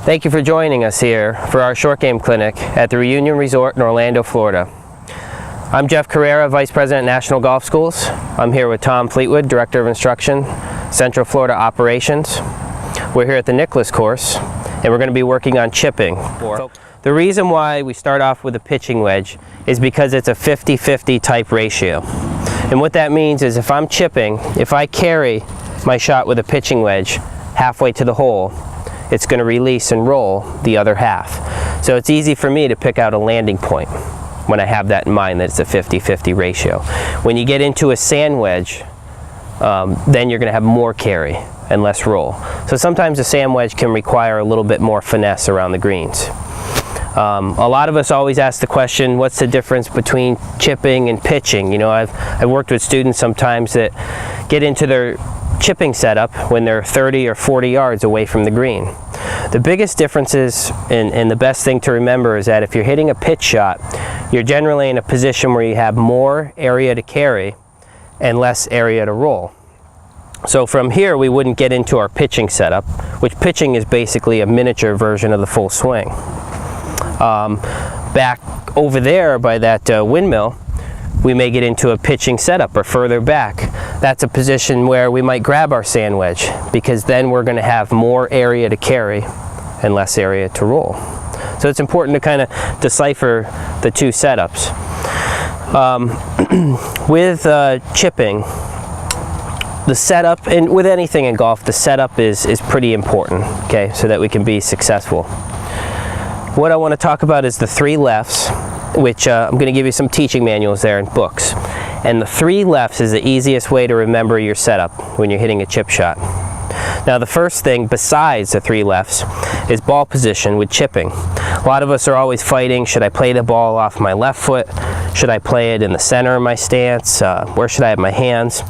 Thank you for joining us here for our short game clinic at the Reunion Resort in Orlando, Florida. I'm Jeff Carreira, Vice President, National Golf Schools. I'm here with Tom Fleetwood, Director of Instruction, Central Florida Operations. We're here at the Nicholas course, and we're going to be working on chipping. The reason why we start off with a pitching wedge is because it's a 50-50 type ratio. And what that means is if I'm chipping, if I carry my shot with a pitching wedge halfway to the hole, it's going to release and roll the other half. So it's easy for me to pick out a landing point when I have that in mind, that it's a 50-50 ratio. When you get into a sand wedge, then you're going to have more carry and less roll. So sometimes a sand wedge can require a little bit more finesse around the greens. A lot of us always ask the question, what's the difference between chipping and pitching? You know, I've worked with students sometimes that get into their chipping setup when they're 30 or 40 yards away from the green. The biggest difference is, and the best thing to remember is that if you're hitting a pitch shot, you're generally in a position where you have more area to carry and less area to roll. So from here we wouldn't get into our pitching setup, which pitching is basically a miniature version of the full swing. Back over there by that windmill, we may get into a pitching setup, or further back. That's a position where we might grab our sand wedge, because then we're going to have more area to carry and less area to roll. So it's important to kind of decipher the two setups. With chipping, the setup, and with anything in golf, the setup is pretty important, okay, so that we can be successful. What I want to talk about is the 3 lefts, which I'm going to give you some teaching manuals there and books. And the 3 lefts is the easiest way to remember your setup when you're hitting a chip shot. Now the first thing besides the 3 lefts is ball position with chipping. A lot of us are always fighting, should I play the ball off my left foot? Should I play it in the center of my stance? Where should I have my hands?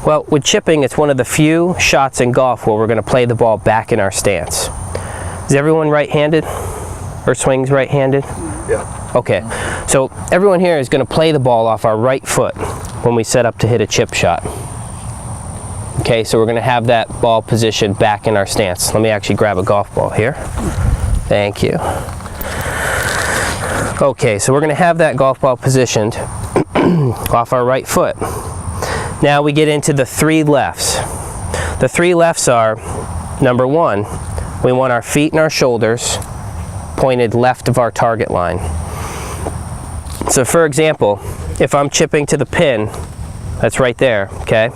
Well, with chipping, it's one of the few shots in golf where we're going to play the ball back in our stance. Is everyone right-handed? Or swings right-handed? Yeah. Okay, so everyone here is going to play the ball off our right foot when we set up to hit a chip shot. Okay, so we're going to have that ball positioned back in our stance. Let me actually grab a golf ball here. Thank you. Okay, so we're going to have that golf ball positioned off our right foot. Now we get into the 3 lefts. The 3 lefts are, number 1, we want our feet and our shoulders pointed left of our target line. So for example, if I'm chipping to the pin, that's right there, okay?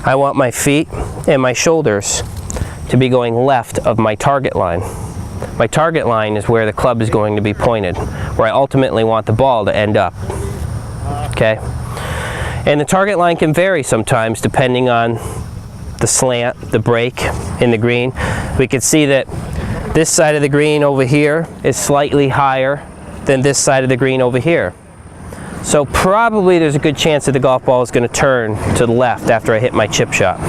I want my feet and my shoulders to be going left of my target line. My target line is where the club is going to be pointed, where I ultimately want the ball to end up, okay? And the target line can vary sometimes depending on the slant, the break in the green. We can see that this side of the green over here is slightly higher than this side of the green over here. So probably there's a good chance that the golf ball is going to turn to the left after I hit my chip shot.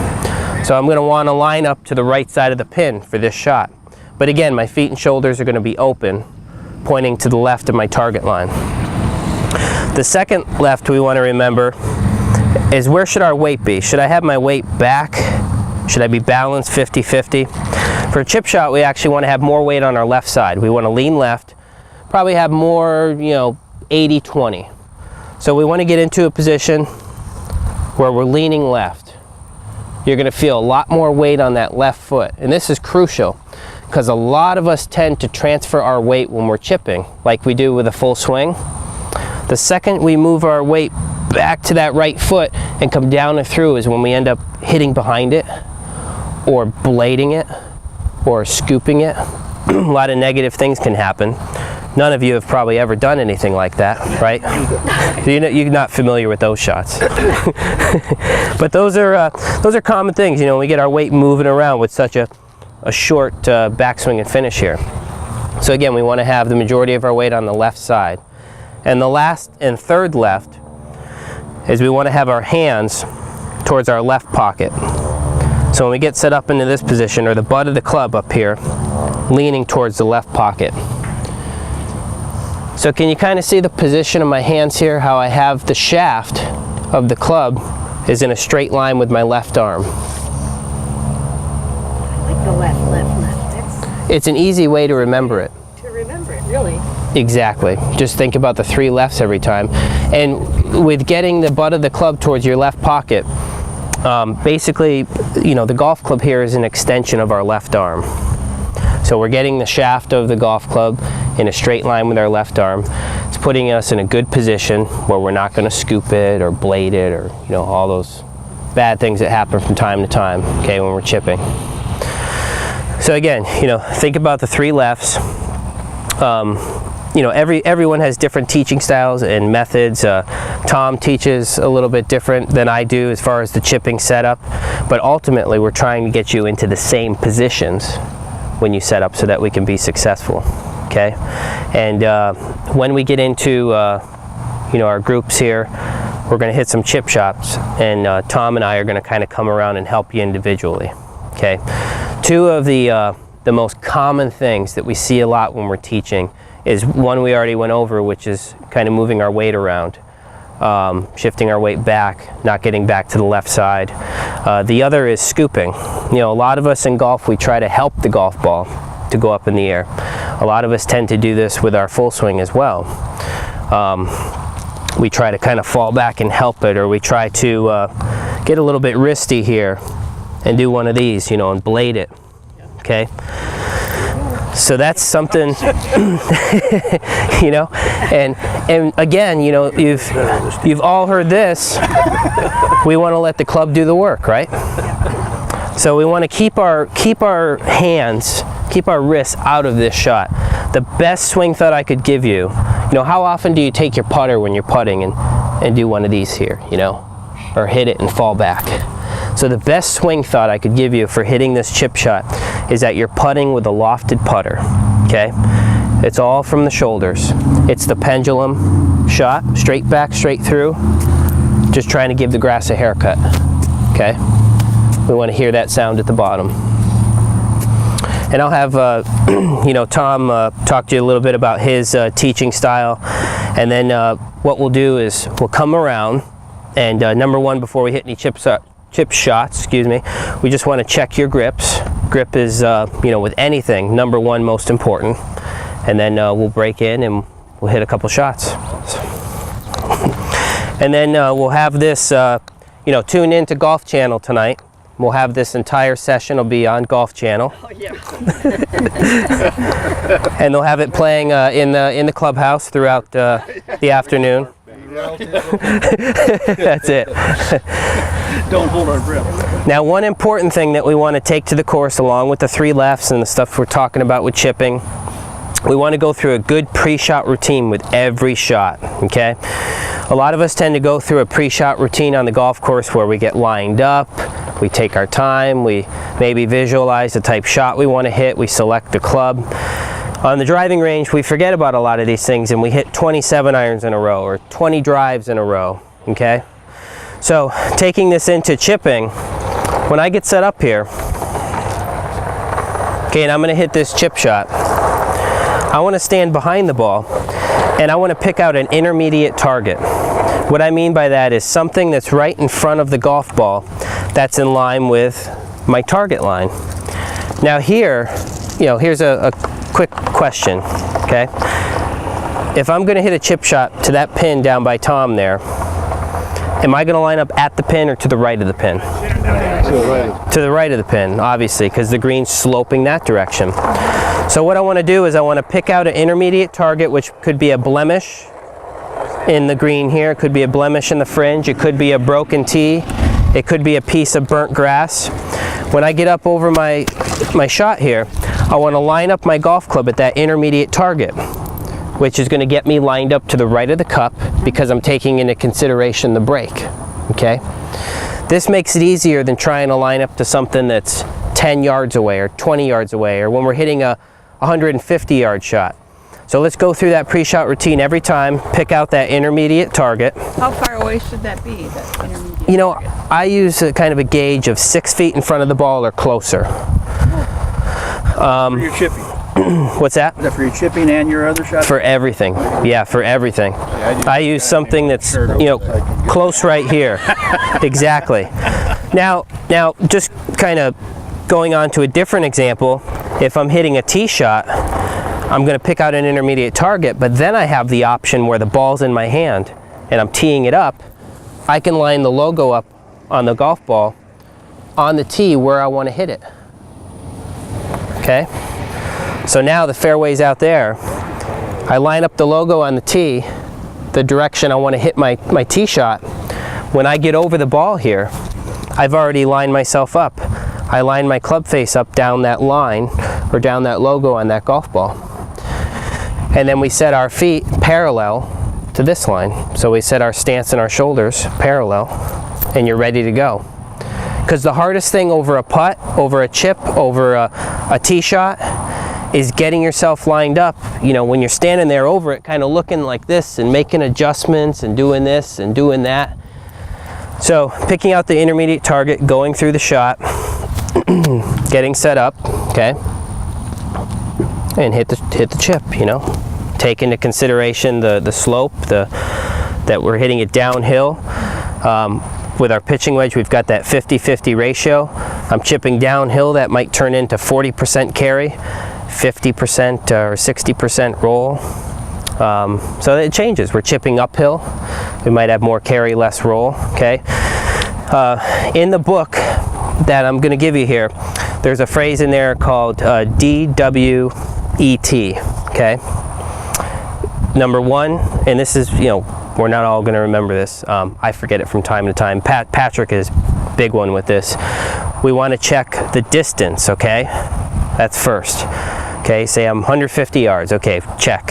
So I'm going to want to line up to the right side of the pin for this shot. But again, my feet and shoulders are going to be open, pointing to the left of my target line. The second left we want to remember is, where should our weight be? Should I have my weight back? Should I be balanced 50-50? For a chip shot, we actually want to have more weight on our left side. We want to lean left, probably have more, 80-20. So we want to get into a position where we're leaning left. You're going to feel a lot more weight on that left foot. And this is crucial because a lot of us tend to transfer our weight when we're chipping, like we do with a full swing. The second we move our weight back to that right foot and come down and through is when we end up hitting behind it, or blading it, or scooping it. A lot of negative things can happen. None of you have probably ever done anything like that, right? You're not familiar with those shots. But those are common things, we get our weight moving around with such a short backswing and finish here. So again, we want to have the majority of our weight on the left side. And the last and third left is we want to have our hands towards our left pocket. So when we get set up into this position, or the butt of the club up here, leaning towards the left pocket. So can you kind of see the position of my hands here, how I have the shaft of the club is in a straight line with my left arm. I like the left. it's an easy way to remember it. To remember it, really. Exactly. Just think about the 3 lefts every time. And with getting the butt of the club towards your left pocket, basically, you know, the golf club here is an extension of our left arm. So we're getting the shaft of the golf club in a straight line with our left arm. It's putting us in a good position where we're not going to scoop it or blade it, or, you know, all those bad things that happen from time to time, okay, when we're chipping. So again, you know, think about the 3 lefts. You know, everyone has different teaching styles and methods. Tom teaches a little bit different than I do as far as the chipping setup, but ultimately we're trying to get you into the same positions when you set up so that we can be successful, okay? And when we get into you know, our groups here, we're going to hit some chip shots, and Tom and I are going to kind of come around and help you individually, okay? 2 of the most common things that we see a lot when we're teaching is one we already went over, which is kind of moving our weight around, shifting our weight back, not getting back to the left side. The other is scooping. You know, a lot of us in golf, we try to help the golf ball to go up in the air. A lot of us tend to do this with our full swing as well. We try to kind of fall back and help it, or we try to get a little bit wristy here and do one of these, you know, and blade it, okay? So that's something, you know, and again, you know, you've all heard this. We want to let the club do the work, right? So we want to keep our hands, keep our wrists out of this shot. The best swing thought I could give you, you know, how often do you take your putter when you're putting and do one of these here, you know, or hit it and fall back? So the best swing thought I could give you for hitting this chip shot is that you're putting with a lofted putter, okay? It's all from the shoulders. It's the pendulum shot, straight back, straight through, just trying to give the grass a haircut, okay? We want to hear that sound at the bottom. And I'll have, you know, Tom talk to you a little bit about his teaching style, and then what we'll do is we'll come around, and number 1, before we hit any chip shots, excuse me, we just want to check your grips. Grip is, you know, with anything, number 1 most important. And then we'll break in and we'll hit a couple shots. And then we'll have this, you know, tune in to Golf Channel tonight. We'll have this entire session will be on Golf Channel. Oh, yeah. And they'll have it playing in the clubhouse throughout the afternoon. That's it. Don't hold our breath. Now, one important thing that we want to take to the course, along with the 3 lefts and the stuff we're talking about with chipping, we want to go through a good pre-shot routine with every shot, okay? A lot of us tend to go through a pre-shot routine on the golf course where we get lined up, we take our time, we maybe visualize the type shot we want to hit, we select the club. On the driving range, we forget about a lot of these things and we hit 27 irons in a row or 20 drives in a row, okay? So, taking this into chipping, when I get set up here, okay, and I'm going to hit this chip shot, I want to stand behind the ball and I want to pick out an intermediate target. What I mean by that is something that's right in front of the golf ball that's in line with my target line. Now here, you know, here's a quick question, okay? If I'm going to hit a chip shot to that pin down by Tom there, am I going to line up at the pin or to the right of the pin? To the right. To the right of the pin, obviously, because the green's sloping that direction. So what I want to do is I want to pick out an intermediate target, which could be a blemish in the green here, it could be a blemish in the fringe, it could be a broken tee, it could be a piece of burnt grass. When I get up over my shot here, I want to line up my golf club at that intermediate target, which is going to get me lined up to the right of the cup because I'm taking into consideration the break, okay? This makes it easier than trying to line up to something that's 10 yards away or 20 yards away, or when we're hitting a 150-yard shot. So let's go through that pre-shot routine every time, pick out that intermediate target. How far away should that be, that intermediate You know, target? I use a kind of a gauge of 6 feet in front of the ball or closer. For your chipping. What's that? Is that for your chipping and your other shots? For everything. Yeah, for everything. I use something that's, you know, close right here. Exactly. Now, just kind of going on to a different example, If I'm hitting a tee shot, I'm going to pick out an intermediate target, but then I have the option where the ball's in my hand and I'm teeing it up. I can line the logo up on the golf ball on the tee where I want to hit it. Okay? So now the fairway's out there. I line up the logo on the tee, the direction I want to hit my tee shot. When I get over the ball here, I've already lined myself up. I line my club face up down that line or down that logo on that golf ball. And then we set our feet parallel to this line. So we set our stance and our shoulders parallel, and you're ready to go. Because the hardest thing over a putt, over a chip, over a tee shot is getting yourself lined up. You know, when you're standing there over it, kind of looking like this and making adjustments and doing this and doing that. So picking out the intermediate target, going through the shot, getting set up, okay, and hit the chip, you know. Take into consideration the slope, that we're hitting it downhill. With our pitching wedge, we've got that 50-50 ratio. I'm chipping downhill, that might turn into 40% carry, 50% or 60% roll. So it changes. We're chipping uphill. We might have more carry, less roll, okay? In the book that I'm gonna give you here, there's a phrase in there called DWET, okay? Number one, and this is, you know, we're not all going to remember this. I forget it from time to time. Patrick is a big one with this. We want to check the distance, okay? That's first. Okay, say I'm 150 yards. Okay, check.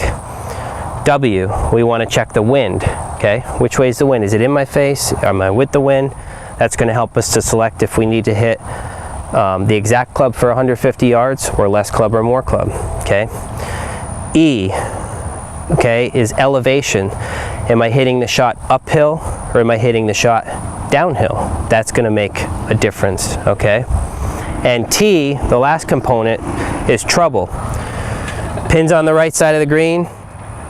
W, we want to check the wind, okay? Which way is the wind? Is it in my face? Am I with the wind? That's going to help us to select if we need to hit the exact club for 150 yards or less club or more club, okay? E, okay, is elevation. Am I hitting the shot uphill or am I hitting the shot downhill? That's going to make a difference, okay? And T, the last component, is trouble. Pin's on the right side of the green,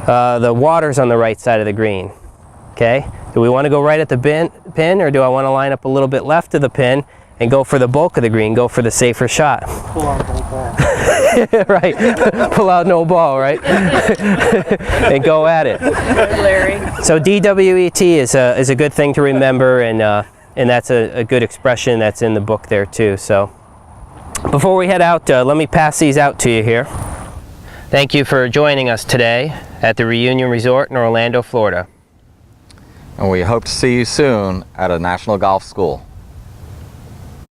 the water's on the right side of the green, okay? Do we want to go right at the pin or do I want to line up a little bit left of the pin and go for the bulk of the green, go for the safer shot? Pull out no ball. Right, pull out no ball, right? And go at it. Larry. So DWET is a good thing to remember, and that's a good expression that's in the book there too. So before we head out, let me pass these out to you here. Thank you for joining us today at the Reunion Resort in Orlando, Florida. And we hope to see you soon at a National Golf School.